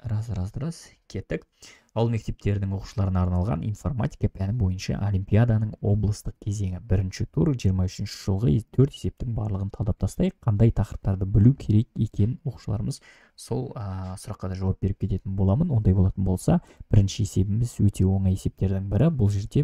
Раз, кеттік. Ауыл мектептерінің оқушыларына арналған информатика пәні бойынша олимпиаданың облыстық кезеңі. Бірінші тур 23 жылғы 4 есептің барлығын талдап тастайық. Қандай тақырыптарды білу керек екенін оқушыларымыз сол сұраққа да жауап беріп кететін боламын. Ондай болатын болса, бірінші есебіміз өте оңай есептердің бірі. Бұл жерде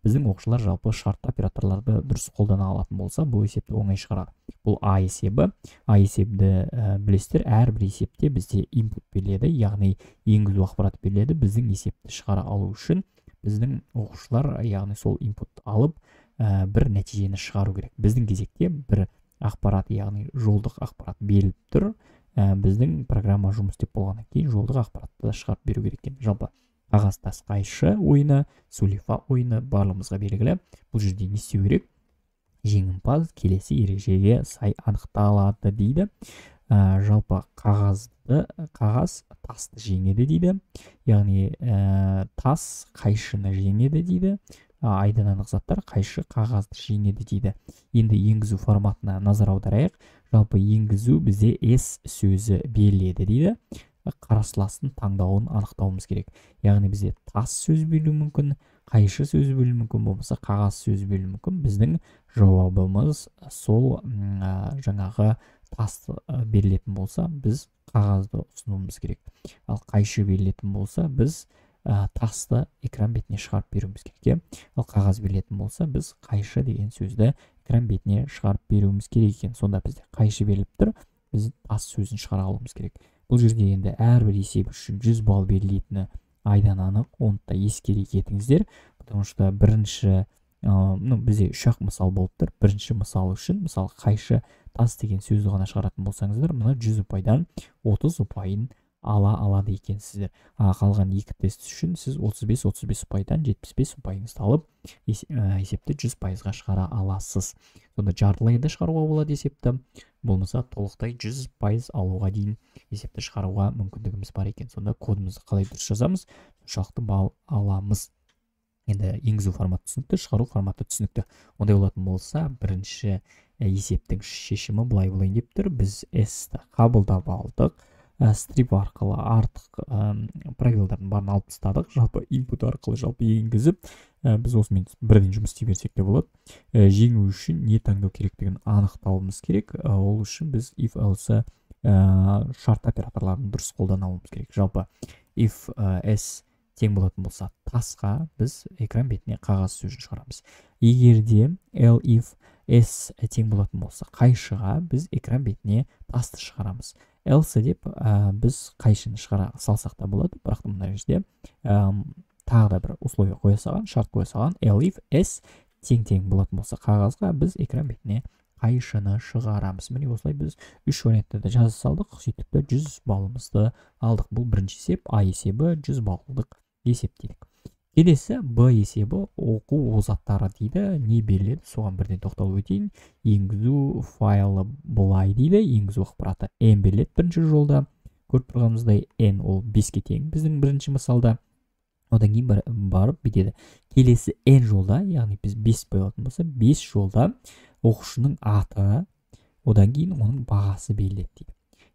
біздің оқушылар жалпы шартты операторларды дұрыс қолдана алатын болса, бұл есепті оңай шығарады. Бұл А есебі. А есебді білесіздер, әрбір есепте бізде input беріледі, яғни енгізу ақпараты беріледі. Біздің есепті шығара алу үшін біздің оқушылар, яғни сол input алып, бір нәтижені шығару керек. Біздің кезекте бір ақпарат, яғни жолдық ақпарат беріліп тұр. Біздің программа жұмыс істеп болғаннан кейін жолдық ақпаратты шығарып беру керек екен. Жалпы қағаз тас қайшы ойыны, сулифа ойыны барлығымызға белгілі. Бұл жерде не істеу керек? Жеңімпаз келесі ережеге сай анықталады дейді. Жалпы қағаз тасты жеңеді дейді. Яғни тас қайшыны жеңеді дейді. Айдан анық заттар қайшы қағазды жеңеді дейді. Енді енгізу форматына назар аударайық. Жалпы енгізу бізде S сөзі беріледі дейді. Қарсыластың таңдауын анықтауымыз керек. Яғни бізде тас сөз берілуі мүмкін, қайшы сөз берілуі мүмкін, болмаса қағаз сөз берілуі мүмкін. Біздің жауабымыз сол жаңағы тас берілетін болса, біз қағазды ұсынуымыз керек. Ал қайшы берілетін болса, біз тасты экран бетіне шығарып беруіміз керек. Ал қағаз берілетін болса, біз қайшы деген сөзді экран бетіне шығарып беруіміз керек екен. Сонда бізде қайшы беріліп тұр, біз тас сөзін шығара алуымыз керек. Бұл жерде енді әрбір есеп үшін 100 балл берілетіні айдан анық, оны да ескере кетіңіздер. Потому что бірінші бізде 3-ақ мысал болып тұр. Бірінші мысал үшін, мысалы қайшы тас деген сөзді ғана шығаратын болсаңыздар, мына 100 ұпайдан 30 ұпайын ала алады екенсіздер. Қалған екі тест үшін сіз 35 ұпайдан 75 ұпайыңызды алып, есепті 100%-ға шығара аласыз. Сонда жартылай да шығаруға болады есепті, болмаса толықтай 100% алуға дейін есепті шығаруға мүмкіндігіміз бар екен. Сонда кодымызды қалай дұрыс жазамыз, соншалықты балл аламыз. Енді енгізу форматы түсінікті, шығару форматы түсінікті. Ондай болатын болса, бірінші есептің шешімі былай деп тұр. Біз S-ті қабылдап алдық. Стрип арқылы артық правилдардың барын алып тастадық. Жалпы input арқылы жалпы енгізіп, біз осымен бірден жұмыс істей берсек те болады. Жеңу үшін не таңдау керектігін анықтауымыз керек. Ол үшін біз if else шарт операторларын дұрыс қолдануымыз керек. Жалпы if s тең болатын болса тасқа, біз экран бетіне қағаз сөзін шығарамыз. Егер де if s тең болатын болса қайшыға, біз экран бетіне тасты шығарамыз. Else деп біз қайшыны шығара салсақ та болады. Бірақ мына жерде тағы да бір условия қоя салған, шарт қоя салған. If s тең болатын болса қағазға, біз экран бетіне қайшыны шығарамыз. Міне осылай біз 3 вариантты да жаза салдық. Сөйтіп 100 баллымызды алдық. Бұл бірінші есеп. А есебі 100 баллдық есеп дейік. Келесі Б есебі оқу озаттары дейді. Не беріледі? Соған бірден тоқталып өтейін. Енгізу файлы былай дейді. Енгізу ақпараты N беріледі бірінші жолда. Көріп тұрғанымыздай N ол 5-ке тең біздің бірінші мысалда. Одан кейін барып бітеді. Келесі N жолда, яғни біз 5 болатын болса, 5 жолда оқушының аты, одан кейін оның бағасы беріледі дейді.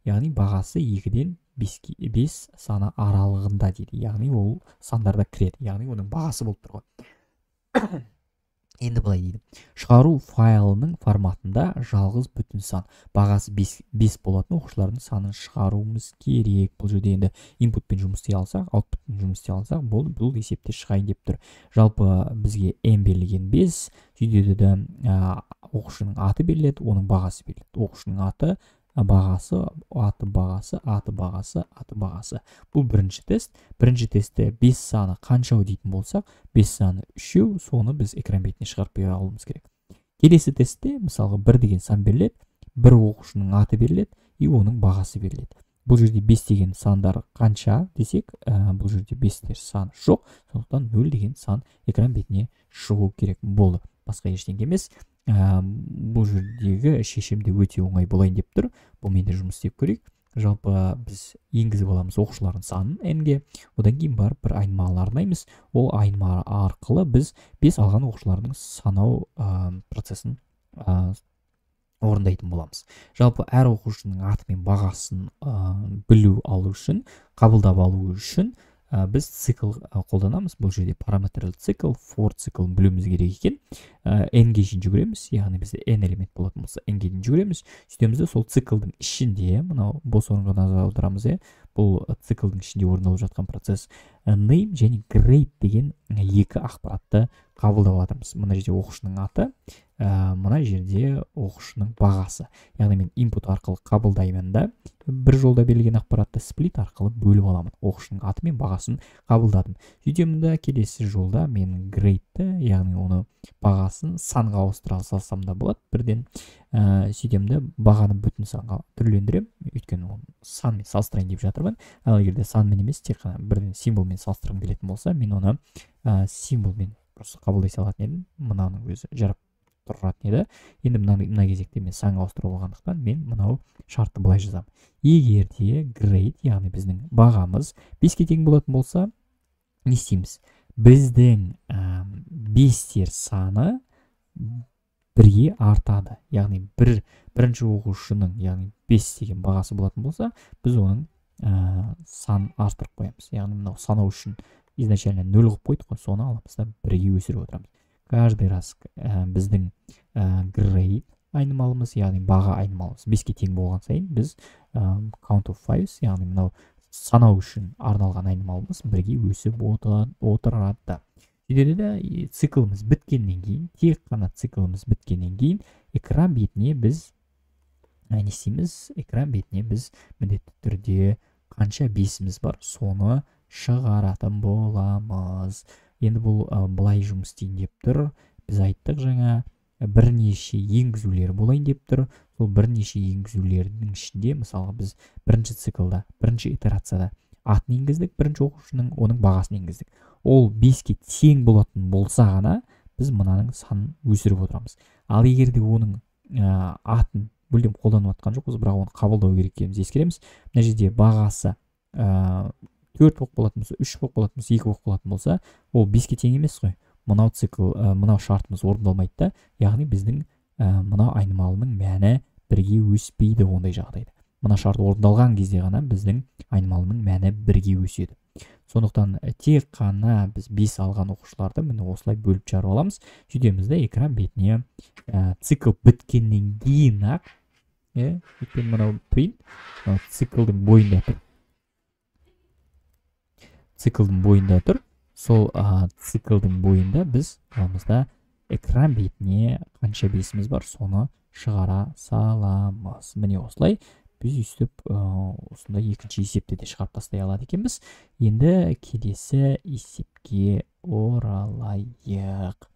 Яғни бағасы 2-ден 5 саны аралығында дейді. Яғни ол сандарда кіреді. Яғни оның бағасы болып тұр ғой. Енді былай дейді. Шығару файлының форматында жалғыз бүтін сан. Бағасы 5 болатын оқушылардың санын шығаруымыз керек. Бұл жерде енді инпутпен жұмыс істей алсақ, аутпутпен жұмыс істей алсақ, бұл есепте шығайын деп тұр. Жалпы бізге n берілген 5, сөйтеді де оқушының аты беріледі, оның бағасы беріледі. Оқушының аты, бағасы, аты бағасы. Бұл бірінші тест. Бірінші тестте 5 саны қаншау дейтін болсақ, 5 саны 3, соны біз экран бетіне шығарып бере алуымыз керек. Келесі тестте, мысалға 1 деген сан беріледі, бір оқушының аты беріледі, и оның бағасы беріледі. Бұл жерде 5 деген сандар қанша десек, бұл жерде 5 саны жоқ, сондықтан 0 деген сан экран бетіне шығу керек болды. Басқа ештеңе емес. Бұл жердегі шешімде өте оңай болайын деп тұр. Бұл менде жұмыс істеп көрейік. Жалпы біз енгізіп аламыз оқушылардың санын n-ге, одан кейін барып бір айнымалы арнаймыз. Ол айнымалы арқылы біз 5 алған оқушылардың санау процесін орындайтын боламыз. Жалпы әр оқушының аты мен бағасын білу алу үшін қабылдап алу үшін біз цикл қолданамыз. Бұл жерде параметрлі цикл, for циклын білуіміз керек екен. n-ге дейін жүгіреміз, яғни бізде n элемент болатын болса n-ге дейін жүгіреміз. Сөйтеміз де сол циклдың ішінде, мынау бос орынға назар аударамыз, бұл циклдың ішінде орын алып жатқан процесс name және grade деген екі ақпаратты қабылдап жатырмыз. Мына жерде оқушының аты, мына жерде оқушының бағасы. Яғни мен input арқылы қабылдаймын да, бір жолда берілген ақпаратты split арқылы бөліп аламын. Оқушының аты мен бағасын қабылдадым. Сөйтемін да келесі жолда мен grade-ті, яғни оны бағасын санға ауыстыра салсам да болады. Бірден сөйтемді бағаны бүтін санға түрлендірем, өйткені оны санмен салыстырайын деп жатырмын. Ал егерде санмен емес, тек қана бірден символмен салыстырғым келетін болса, мен оны символмен просто қабылдай салатын едім. Мынаның өзі жарап тұратын еді. Енді мына кезекте мен санға ауыстырып алғандықтан мен мынау шартты былай жазамын. Егерде grade, яғни біздің бағамыз 5-ке тең болатын болса, не істейміз? Біздің бестер саны 1-ге артады. Яғни бірінші оқушының, яғни 5 деген бағасы болатын болса, біз оның сан артырып қоямыз. Яғни мынау санау үшін изначально 0 қойып қойдық, соны аламыз да 1-ге өсіріп отырамыз. Каждый раз біздің grade айнымалымыз, яғни баға айнымалымыз 5-ке тең болған сайын біз count of fives, яғни мынау санау үшін арналған айнымалымыз 1-ге өсіп отырады. Сөйтеді де циклымыз біткеннен кейін, тек қана циклымыз біткеннен кейін экран бетіне біз не істейміз? Экран бетіне біз міндетті түрде қанша 5-іміз бар, соны шығаратын боламыз. Енді бұл былай жұмыс істейін деп тұр. Біз айттық жаңа бірнеше енгізулер болайын деп тұр. Сол бірнеше енгізулердің ішінде, мысалға біз бірінші циклда, бірінші итерацияда атын енгіздік, бірінші оқушының оның бағасын енгіздік. Ол 5-ке тең болатын болса ғана біз мынаның санын өсіріп отырамыз. Ал егерде оның атын мүлдем қолданып жатқан жоқпыз, бірақ оны қабылдау керек екенімізді ескереміз. Мына жерде бағасы 4 болып болатын болса, 3 болып болатын болса, 2 болып болатын болса, ол 5-ке тең емес қой. Мынау цикл, мынау шартымыз орындалмайды да, яғни біздің мынау айнымалының мәні 1-ге өспейді ондай жағдайда. Мына шарт орындалған кезде ғана біздің айнымалының мәні 1-ге өседі. Сондықтан тек қана біз 5 алған оқушыларды міне осылай бөліп жарып аламыз. Сөйтеміз де экран бетіне цикл біткеннен кейін ақ, өйткені мынау print циклдың бойында тұр. Циклдың бойында тұр. Сол циклдың бойында біз аламызда экран бетіне қанша 5-іміз бар, соны шығара саламыз. Міне осылай біз өстіп осындай екінші есепті де шығарып тастай алады екенбіз. Енді келесі есепке оралайық.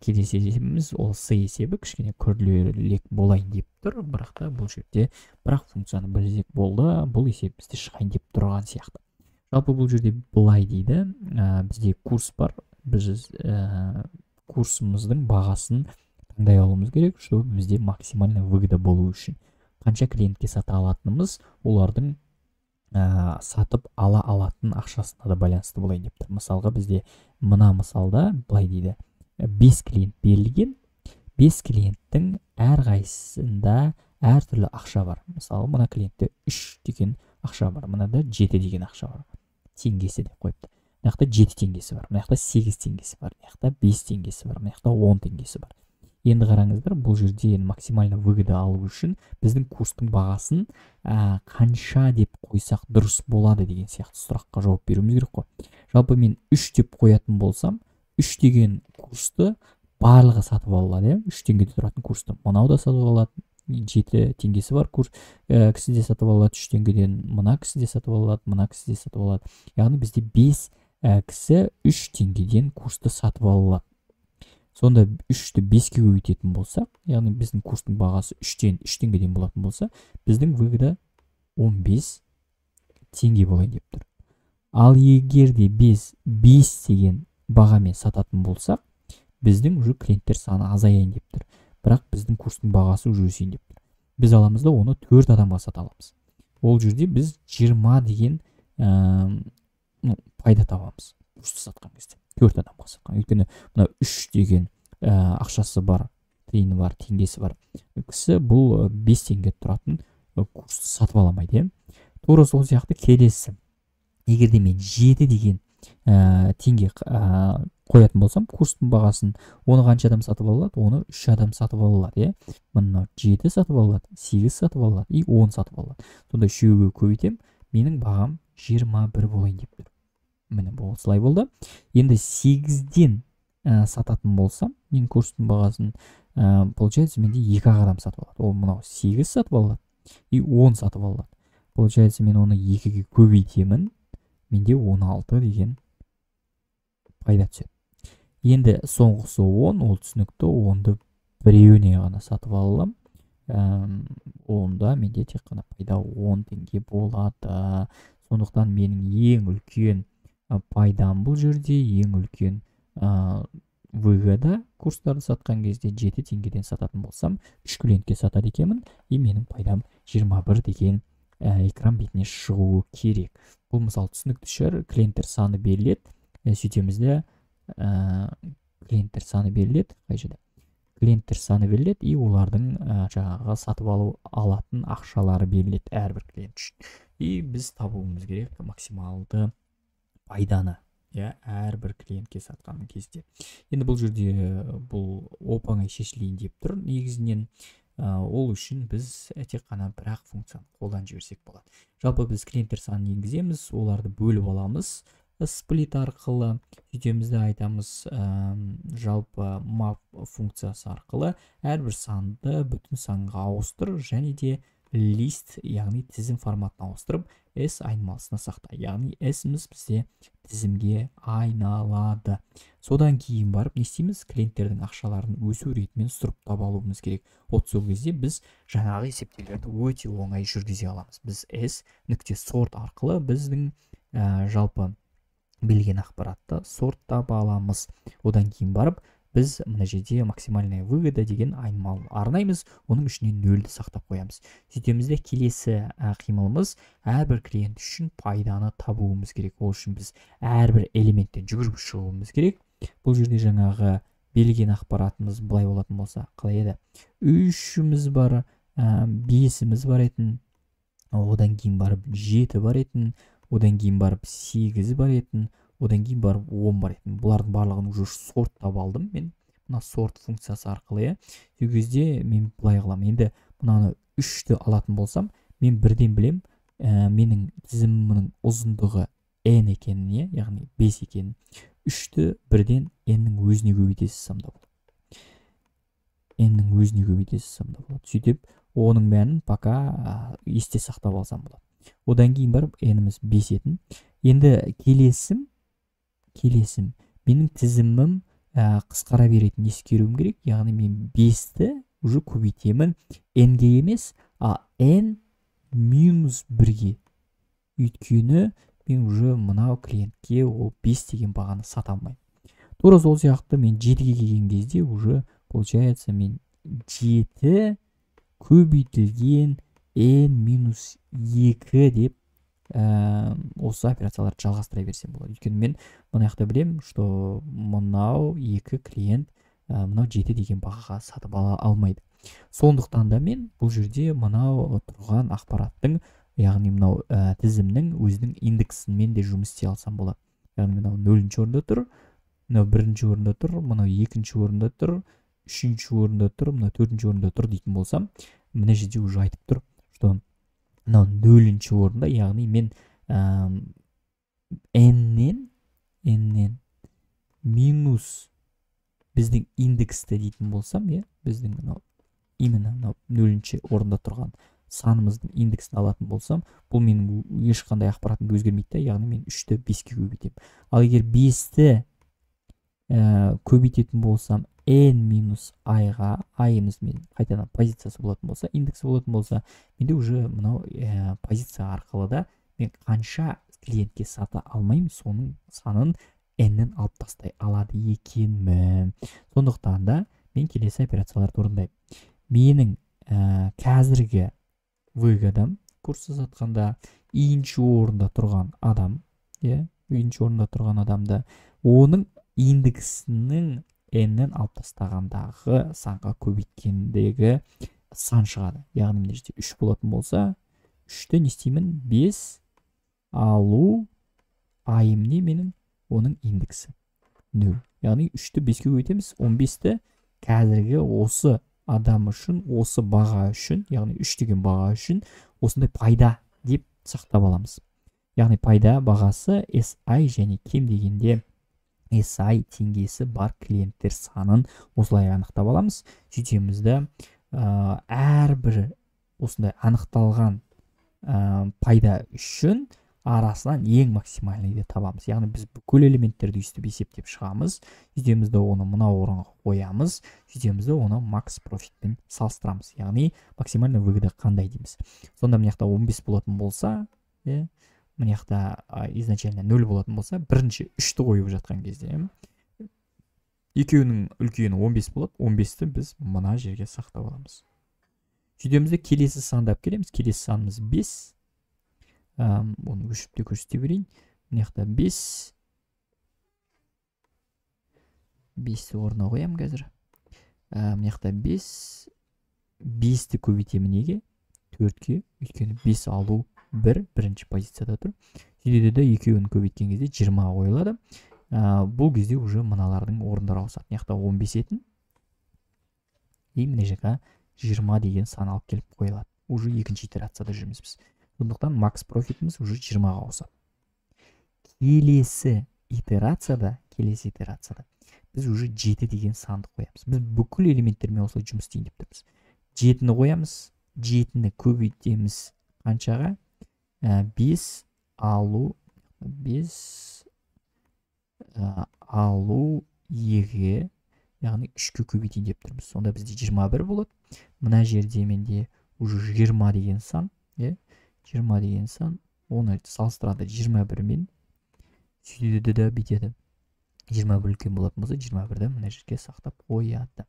Келесі есебіміз ол С есебі, кішкене күрделірек болайын деп тұр, бірақ та бұл жерде бірақ функцияны білсек болды, бұл есеп бізде шығайын деп тұрған сияқты. Жалпы бұл жерде былай дейді, бізде курс бар, біз курсымыздың бағасын таңдай алуымыз керек, чтобы бізде максимально выгода болу үшін. Қанша клиентке сата алатынымыз олардың сатып ала алатын ақшасына да байланысты болайын деп тұр. Мысалға бізде мына мысалда былай дейді, 5 клиент берілген, 5 клиенттің әрқайсысында әртүрлі ақша бар. Мысалы, мына клиентте 3 деген ақша бар, мынада 7 деген ақша бар. Теңгесі деп қойыпты. Мына жақта 7 теңгесі бар, мына жақта 8 теңгесі бар, мына жақта 5 теңгесі бар, мына жақта 10 теңгесі бар. Енді қараңыздар, бұл жерде максимально выгода алу үшін біздің курстың бағасын қанша деп қойсақ дұрыс болады деген сияқты сұраққа жауап беруіміз керек қой. Жалпы мен 3 деп қоятын болсам, 3 деген курсты барлығы сатып алады, 3 теңгеде тұратын курсты. Мынау да сатып алады, 7 теңгесі бар курс, кісі де сатып алады 3 теңгеден, мына кісі де сатып алады, мына кісі де сатып алады. Яғни бізде 5 кісі 3 теңгеден курсты сатып алады. Сонда 3-ті 5-ке көбейтетін болсақ, яғни біздің курстың бағасы 3 теңгеден болатын болса, біздің выгода 15 теңге болайын деп тұр. Ал егерде біз 5 деген бағамен сататын болсақ, біздің уже клиенттер саны азаяйын деп тұр. Бірақ біздің курстың бағасы уже өсейін деп тұр. Біз аламыз да оны 4 адамға сата аламыз. Ол жерде біз 20 деген пайда табамыз. Курсты сатқан кезде 4 адамға сатқан. Өйткені мына 3 деген ақшасы бар, тиыны бар, теңгесі бар. Кісі бұл 5 теңге тұратын курсты сатып аламайды. тура сол сияқты келесі, егер де мен 7 деген теңге қоятын болсам, курстың бағасын, оны қанша адам сатып ала алады? Оны 3 адам сатып ала алады, иә. Мына 7 сатып ала алады, 8 сатып ала алады и 10 сатып ала алады. Сонда үшеуге көбейтем, менің бағам 21 болайын деп тұр. Міне осылай болды. Енді 8-ден сататын болсам, мен курстың бағасын, получается, менде 2 адам сатып алады. Ол мынау 8 сатып алады и 10 сатып алады. Получается, мен оны 2-ге көбейтемін, менде 16 деген пайда түседі. Енді соңғысы 10, ол түсінікті, 10-ды біреуіне ғана сатып алам. Онда менде тек қана пайда 10 теңге болады. Сондықтан менің ең үлкен пайдам бұл жерде, ең үлкен выгода курстарды сатқан кезде 7 теңгеден сататын болсам, 3 клиентке сатады екенмін, и менің пайдам 21 деген экран бетіне шығуы керек. Бұл мысал түсінікті шығар, клиенттер саны беріледі, сөйтеміз де клиенттер саны беріледі, қай жерде? Клиенттер саны беріледі, и олардың жаңағы сатып алатын ақшалары беріледі әрбір клиент үшін. И біз табуымыз керек максималды пайданы, әрбір клиентке сатқан кезде. Енді бұл жерде бұл оп-оңай шешілейін деп тұр. Негізінен ол үшін біз тек қана бір-ақ функцияны қолданып жіберсек болады. Жалпы біз клиенттер санын енгіземіз, оларды бөліп аламыз сплит арқылы, сөйтеміз де айтамыз, жалпы map функциясы арқылы әрбір санды бүтін санға ауыстыр, және де лист, яғни тізім форматын ауыстырып, S айнымалысына сақта. Яғни S-міз бізде тізімге айналады. Содан кейін барып не істейміз? Клиенттердің ақшаларын өсу ретімен сұрыптап алуымыз керек. Сол кезде біз жаңағы есептеулерді өте оңай жүргізе аламыз. Біз S.sort арқылы біздің жалпы білген ақпаратты сорттап аламыз. Одан кейін барып біз мына жерде максимальная выгода деген айнымал арнаймыз, оның ішіне 0-ді сақтап қоямыз. Сөйтеміз де келесі қимылымыз әрбір клиент үшін пайданы табуымыз керек. Ол үшін біз әрбір элементтен жүгіріп шығуымыз керек. Бұл жерде жаңағы берілген ақпаратымыз былай болатын болса, қалай еді? 3-іміз бар, 5-іміз бар етін, одан кейін барып 7 бар етін, одан кейін барып 8 бар етін, одан кейін барып 10 бар етін. Бұлардың барлығын уже сорттап алдым мен. Мына сорт функциясы арқылы, сол кезде мен былай қылам. Енді мынаны 3-ті алатын болсам, мен бірден білем, менің тізімімнің ұзындығы n екеніне, яғни 5 екенін. 3-ті бірден n-нің өзіне көбейтесіз самда болады. N-нің өзіне көбейтесіз самда болады. Сөйтіп, оның бәрін пока есте сақтап алсам болады. Одан кейін барып n-іміз 5 етін. Енді келесім, менің тізімім қысқара беретін ескеруім керек. Яғни мен 5-ті уже көбейтемін n-ге емес, n минус 1-ге. Өйткені мен уже мынау клиентке ол 5 деген бағаны сата алмаймын. Тура сол сияқты мен 7-ге келген кезде уже получается мен 7 көбейтілген n минус 2 деп осы операцияларды жалғастыра берсем болады. Өйткені мен мына жақта білем, что мынау 2 клиент мынау 7 деген бағаға сатып ала алмайды. Сондықтан да мен бұл жерде мынау тұрған ақпараттың, яғни мынау тізімнің өзінің индексімен де жұмыс істей алсам болады. Яғни мынау 0-ші орында тұр, мынау 1-ші орында тұр, мынау 2-ші орында тұр, 3-ші орында тұр, мынау 4-ші орында тұр дейтін болсам, мына жерде уже айтып тұр, что мынау 0-ші орында, яғни мен n-нен минус біздің индексті дейтін болсам, біздің мынау именно 0-ші орында тұрған санымыздың индексін алатын болсам, бұл менің ешқандай ақпаратымды өзгермейді, яғни мен 3-ті 5-ке көбейтемін. Ал егер 5-ті көбейтетін болсам, n минус i-ға, i-іміз мен қайтадан позициясы болатын болса, индексі болатын болса, менде уже мынау позиция арқылы да мен қанша клиентке сата алмаймын, соның санын n-нен алып тастай алады екенмін. Сондықтан да мен келесі операцияларды орындаймын. Менің қазіргі выгодам курсы сатқанда 1-ші орында тұрған адам, 1-ші орында тұрған адамды оның индексінің n-нен алып тастағандағы санға көбейткендегі сан шығады. Яғни мына жерде 3 болатын болса, 3-ті не істеймін? 5 алу айым не менің? Оның индексі 0. Яғни 3-ті 5-ке көбейтеміз. 15-ті қазіргі осы адам үшін, осы баға үшін, яғни 3 деген баға үшін осындай пайда деп сақтап аламыз. Яғни пайда бағасы SI және кем дегенде SI теңгесі бар клиенттер санын осылай анықтап аламыз. Сөйтемізді әрбір осындай анықталған пайда үшін арасынан ең максимальныйды табамыз. Яғни біз бүкіл элементтерді өйстіп есептеп шығамыз. Сөйтемізді оны мына орынға қоямыз. Сөйтемізді оны макс профитпен салыстырамыз. Яғни максимальный выгода қандай дейміз. Сонда мына жақта 15 болатын болса, мына жақта изначально 0 болатын болса, бірінші 3-ті қойып жатқан кезде екеуінің үлкені 15 болады. 15-ті біз мына жерге сақтап аламыз. Сөйтемізді келесі сандап келеміз. Келесі санымыз 5. Оны өшіп те көрсете берейін. Мына жақта 5-ті орнына қоям қазір. Мына жақта 5-ті көбейтемін неге? 4-ке, өйткені 5 алу 1 бірінші позицияда тұр. Сөйтеді де екеуін көбейткен кезде 20 қойылады. Бұл кезде уже мыналардың орындары ауысады. Мына жақта 15 етін. Мына жаққа 20 деген сан алып келіп қойылады. Уже екінші итерацияда жүрміз біз. Сондықтан макс профитіміз уже 20-ға ауысады. Келесі итерацияда біз уже 7 деген санды қоямыз. Біз бүкіл элементтермен осылай жұмыс істейін деп тұрмыз. 7-ні қоямыз, 7-ні көбейтеміз қаншаға? 5 алу 2-ге, яғни 3-ке көбейтейін деп тұрмыз. Сонда бізде 21 болады. Мына жерде менде уже 20 деген сан, 20 деген сан, оны салыстырады 21 мен. Сөйтеді де бітеді. 21 үлкен болатын болса, 21-ді мына жерге сақтап қояды.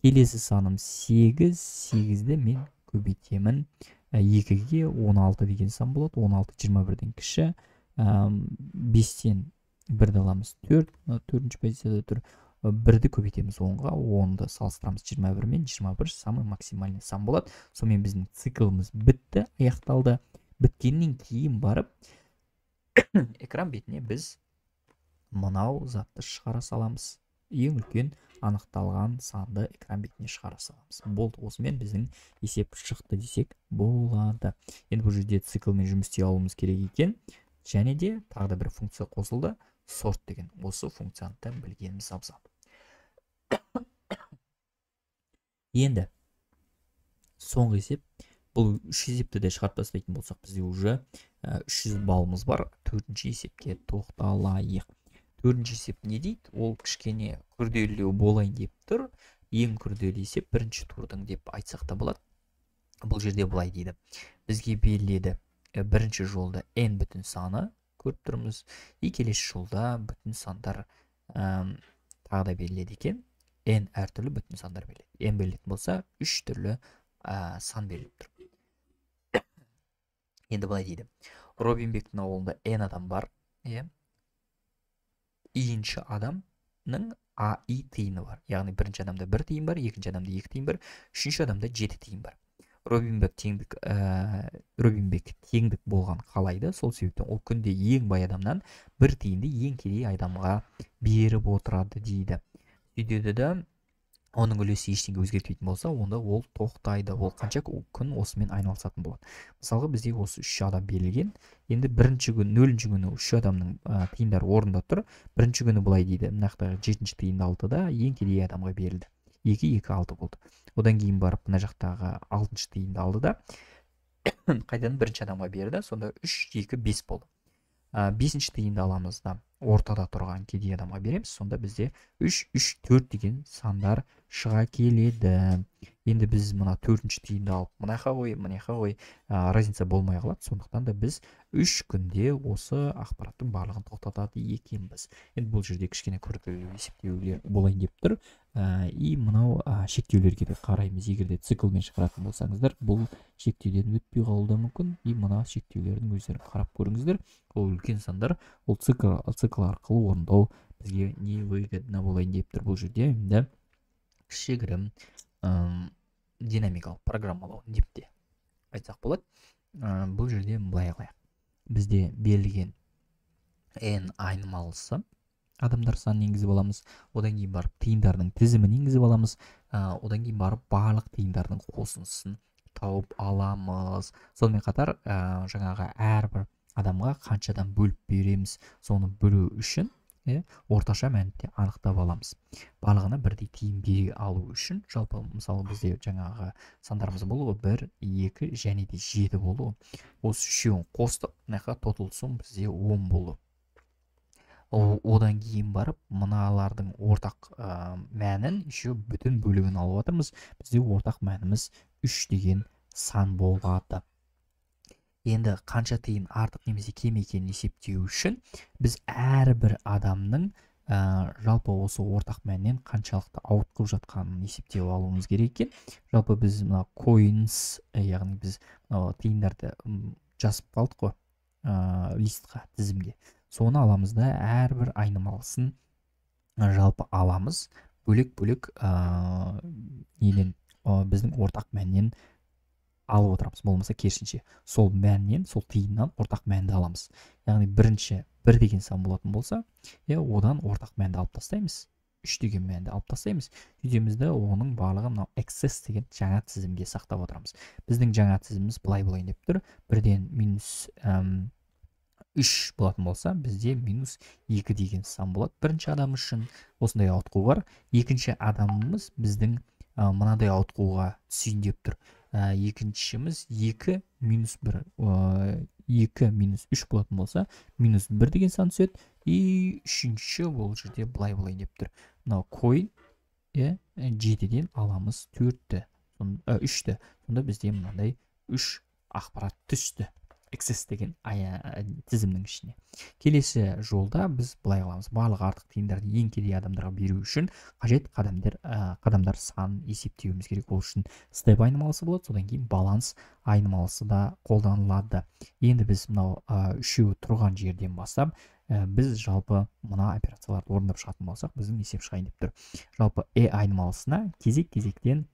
Келесі саным 8, 8-ді мен көбейтемін 2-ге, 16 деген сан болады. 16 21-ден кіші. 5-тен 1-ді аламыз 4, 4-ші позицияда тұр. 1-ді көбейтеміз 10-ға, 10-ды салыстырамыз 21 мен, 21 самый максимальный сан болады. Сонымен біздің циклымыз бітті, аяқталды. Біткеннен кейін барып экран бетіне біз мынау затты шығара саламыз. Ең үлкен анықталған санды экран бетіне шығара саламыз. Болды, осымен біздің есеп шықты десек болады. Енді бұл жерде циклмен жұмыс істей алуымыз керек екен. Және де тағы да бір функция қосылды. Сорт деген. Осы функцияны білгеніміз абзал. Енді соңғы есеп. Бұл 3 есепті де шығарып тастайтын болсақ, бізде уже 300 балымыз бар. 4-ші есепке тоқталайық. 4-ші есеп не дейді? Ол кішкене күрделеу болайын деп тұр. Ең күрделі есеп бірінші турдың деп айтсақ та болады. Бұл жерде былай дейді. Бізге беріледі бірінші жолда n бүтін саны көріп тұрмыз. Келесі жолда бүтін сандар тағы да беріледі екен. n әртүрлі бүтін сандар беріледі. n берілетін болса 3 түрлі сан беріліп тұр. Енді былай дейді. Робинбектің ауылында n адам бар. Інші адамның i тиыны бар. Яғни бірінші адамда 1 тиын бар, екінші адамда 2 тиын бар, үшінші адамда 7 тиын бар. Робинбек теңдік болған қалайды. Сол себептен ол күнде ең бай адамнан 1 тиынды ең кедей адамға беріп отырады дейді. Сөйтеді де оның үлесі ештеңе өзгертпейтін болса, онда ол тоқтайды. Ол қанша күн осымен айналысатын болады. Мысалға бізде осы 3 адам берілген. Енді бірінші күн, 0-ші күні 3 адамның тиындары орында тұр. Бірінші күні былай дейді. Мына жақтағы 7-ші тиын 6-да ең кедей адамға берілді. 2, 2, 6 болды. Одан кейін барып мына жақтағы 6-ші тиынды алды да қайдан бірінші адамға берді. Сонда 3, 2, 5 болды. 5-ші тиынды аламыз да ортада тұрған кедей адамға береміз. Сонда бізде 3, 3, 4 деген сандар шыға келеді. Енді біз мына 4-ші тиынды алып, мынаға қой, разница болмай қалады. Сондықтан да біз 3 күнде осы ақпараттың барлығын тоқтатады екенбіз. Енді бұл жерде кішкене күрделі есептеулер болайын деп тұр. И мынау шектеулерге де қараймыз. Егер де циклмен шығаратын болсаңыздар, бұл шектеуден өтпей қалуы да мүмкін. И мына шектеулердің өздерін қарап көріңіздер. Ол үлкен сандар, ол цикл арқылы орындау бізге не выгодно болайын деп тұр. Бұл жерде енді кішігірім динамикалық программалау деп те айтсақ болады. бұл жерде былай қылайық. Бізде берілген n айнымалысы адамдар санын енгізіп аламыз. Одан кейін барып тиындардың тізімін енгізіп аламыз. Одан кейін барып барлық тиындардың қосындысын тауып аламыз. Сонымен қатар жаңағы әрбір адамға қаншадан бөліп береміз, соны бөлу үшін орташа мәнді анықтап аламыз. Барлығына бірдей тиын бере алу үшін жалпы мысалы бізде жаңағы сандарымыз болуы 1, 2 және де 7 болуы. Осы үшеуін қостық, мынақа total сум бізде 10 болу. Одан кейін барып мыналардың ортақ мәнін еще бүтін бөлігін алып отырмыз. Бізде ортақ мәніміз 3 деген сан болады. Енді қанша тиын артық немесе кем екенін есептеу үшін біз әрбір адамның жалпы осы ортақ мәннен қаншалықты ауытқып жатқанын есептеп алуымыз керек екен. Жалпы біз мына coins, яғни біз тиындарды жазып қалдық қой листқа, тізімге. Соны аламыз да әрбір айнымалысын жалпы аламыз. Бөлек-бөлек неден біздің ортақ мәннен алып отырамыз. Болмаса керісінше сол мәннен, сол тиыннан ортақ мәнді аламыз. Яғни бірінші 1 деген сан болатын болса, одан ортақ мәнді алып тастаймыз. 3 деген мәнді алып тастаймыз. Сөйтемізді оның барлығы мынау excess деген жаңа тізімге сақтап отырамыз. Біздің жаңа тізіміміз былай болайын деп тұр. 1-ден -3 болатын болса, бізде -2 деген сан болады. Бірінші адам үшін осындай ауытқу бар. Екінші адамымыз біздің мынадай ауытқуға түсейін деп тұр. Екіншіміз 2 - 1, 2 - 3 болатын болса, -1 деген сан түседі. И үшінші бұл жерде былай болайын деп тұр. Мынау coin 7-ден аламыз 4-ті, 3-ті. Сонда бізде мынандай 3 ақпарат түсті. Excess деген тізімнің ішіне. Келесі жолда біз былай қыламыз. Барлық артық тиындарды ең кедей адамдарға беру үшін қажет қадамдар санын есептеуіміз керек. Ол үшін степ айнымалысы болады, содан кейін баланс айнымалысы да қолданылады. Енді біз мынау үшеуі тұрған жерден бастап, біз жалпы мына операцияларды орындап шығатын болсақ, біздің есеп шығайын деп тұр. Жалпы айнымалысына кезек-кезектен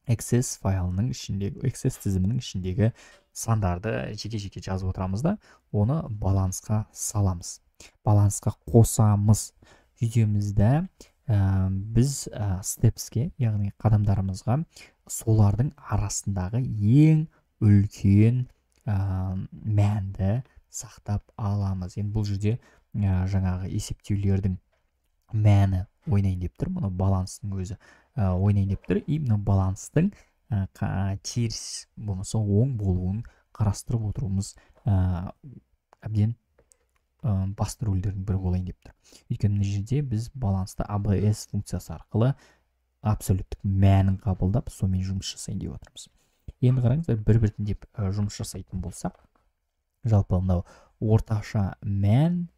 Excess файлының ішіндегі, Excess тізімінің ішіндегі сандарды жеке-жеке жазып отырамыз да, оны балансқа саламыз. Балансқа қосамыз. Сөйтемізді біз степске, яғни қадамдарымызға солардың арасындағы ең үлкен мәнді сақтап аламыз. Енді бұл жерде жаңағы есептеулердің мәні ойнайын деп тұр. Мұны баланстың өзі ойнайын деп тұр. И мына баланстың теріс болмаса оң болуын қарастырып отыруымыз әбден басты рөлдердің бірі болайын деп тұр. Өйткені мына жерде біз балансты ABS функциясы арқылы абсолюттік мәнін қабылдап, сонымен жұмыс жасайын деп отырмыз. Енді қараңыздар, бір-біртіндеп жұмыс жасайтын болсақ, жалпы мынау орташа мәннен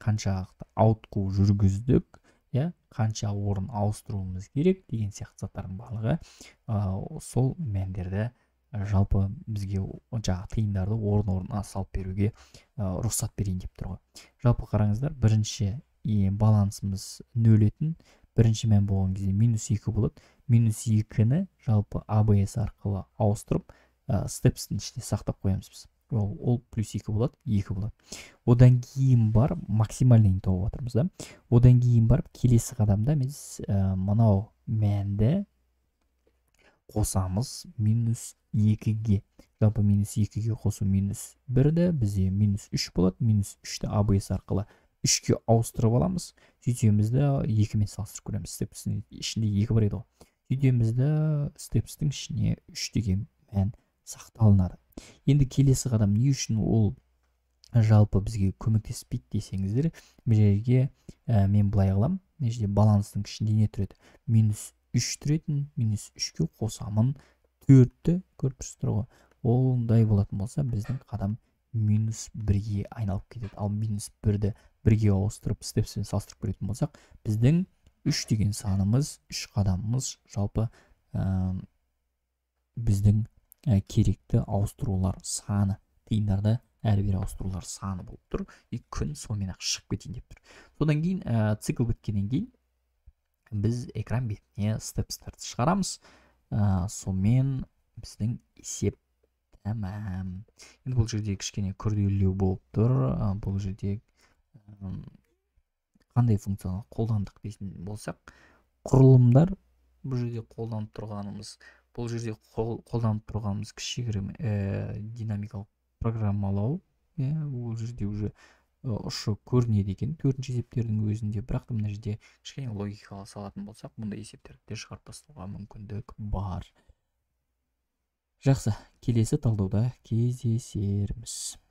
қаншалықты ауытқу жүргіздік, қанша орын ауыстыруымыз керек деген сияқты заттардың барлығы сол мәндерді жалпы бізге жаңағы тиындарды орын-орнына салып беруге рұқсат берейін деп тұр ғой. Жалпы қараңыздар, бірінші балансымыз 0 етін, бірінші мән болған кезде -2 болады. -2-ні жалпы ABS арқылы ауыстырып, степстің ішіне сақтап қоямыз біз. Ол +2 болады, 2 болады. Одан кейін бар максимальный тауып отырмыз да. Одан кейін барып келесі қадамда біз мынау мәнді қосамыз -2-ге. Жалпы -2-ге қосу -1-ді, бізде -3 болады. -3-ті ABS арқылы 3-ке ауыстырып аламыз. Сөйтемізді 2-мен салыстырып көреміз. Степстің ішінде 2 бар еді ғой. Сөйтемізді степстің ішіне 3 деген мән сақталынады. Енді келесі қадам не үшін ол жалпы бізге көмектеспейді десеңіздер, бұл жерге мен былай қылам. Мына жерде баланстың ішінде не тұрады? -3 тұретін, -3-ке қосамын 4-ті көріп тұрсыздар ғой. Ондай болатын болса, біздің қадам -1-ге айналып кетеді. Ал -1-ді 1-ге ауыстырып, степспен салыстырып көретін болсақ, біздің 3 деген санымыз, 3 қадамымыз жалпы біздің керекті ауыстырулар саны, тиындарды әрбір ауыстырулар саны болып тұр. Күн сонымен ақ шығып кетейін деп тұр. Содан кейін цикл біткеннен кейін біз экран бетіне степстарды шығарамыз. Сонымен біздің есеп Тәмам. Енді бұл жерде кішкене күрделеу болып тұр. Бұл жерде қандай функцияны қолдандық дейтін болсақ, құрылымдар бұл жерде қолданып тұрғанымыз, кішігірім динамикалық программалау, бұл жерде уже ұшы көрінеді екен төртінші есептердің өзінде, бірақ та мына жерде кішкене логикаға салатын болсақ, мұндай есептерді шығарып тастауға мүмкіндік бар. Жақсы, келесі талдауда кездесерміз.